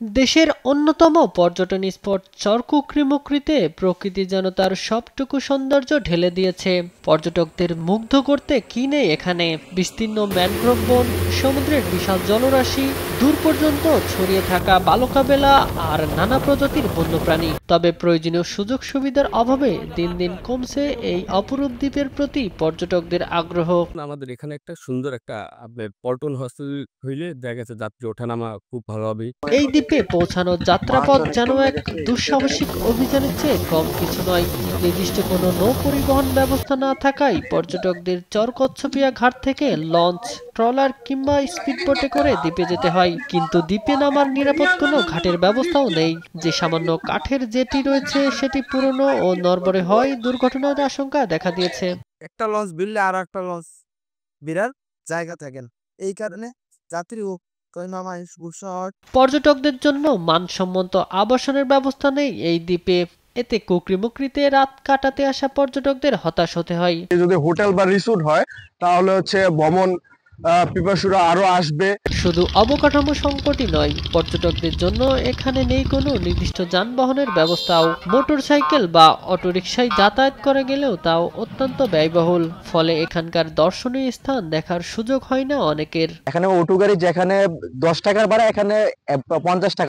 দেশের অন্যতম পর্যটন স্পট চরকুকরিমুকরিতে প্রকৃতি যেন তার সবটুকু সৌন্দর্য ঢেলে দিয়েছে। পর্যটকদের মুগ্ধ করতে কি নেই এখানে! বিস্তীর্ণ ম্যানগ্রোভ বন, সমুদ্রের বিশাল জলরাশি, দূর পর্যন্ত ছড়িয়ে থাকা বালুকাবেলা আর নানা প্রজাতির বন্যপ্রাণী। তবে প্রয়োজনীয় সুযোগ সুবিধার অভাবে দিন দিন কমছে এই অপরূপ দ্বীপের প্রতি পর্যটকদের আগ্রহ। আমাদের এখানে একটা সুন্দর একটা পল্টন হস্টেল হইলে দেখা গেছে যাত্রী ওঠানামা খুব ভালো হবে। এই দ্বীপে পৌঁছানোর যাত্রাপথ যেন এক দুঃসাহসিক অভিযানের চেয়ে কম কিছু নয়। নির্দিষ্ট কোনো নৌ পরিবহন ব্যবস্থা না থাকায় পর্যটকদের চরকচ্ছপিয়া ঘাট থেকে লঞ্চ, ট্রলার কিংবা স্পিডবোটে করে দ্বীপে যেতে হয়। কিন্তু দ্বীপে নামার নিরাপদ কোনো ঘাটের ব্যবস্থাও নেই। যে সামান্য কাঠের জেটি রয়েছে সেটি পুরনো ও নড়বড়ে হয় দুর্ঘটনার আশঙ্কা দেখা দিয়েছে। একটা লঞ্চ ভিড়লে আর একটা লঞ্চ বিরার জায়গা থাকেন, এই কারণে যাত্রী ও নামায় পর্যটকদের জন্য মানসম্মত আবাসনের ব্যবস্থা নেই এই দ্বীপে। এতে কুকরিমুকরিতে রাত কাটাতে আসা পর্যটকদের হতাশ হতে হয়। যদি হোটেল বা রিসোর্ট হয় তাহলে ভ্রমণ পিপাসুরা আরো আসবে। শুধু অবকাঠামো সংকটই নয়, পর্যটকদের জন্য এখানে নেই কোনো নির্দিষ্ট যানবাহনের ব্যবস্থাও। মোটরসাইকেল বা অটোরিকশায় যাতায়াত করে গেলেও তাও অত্যন্ত ব্যয়বহুল। ফলে এখানকার দর্শনীয় স্থান দেখার সুযোগ হয় না অনেকের। এখানে অটো গাড়ি যেখানে 10 টাকার ভাড়া এখানে 50 টাকা।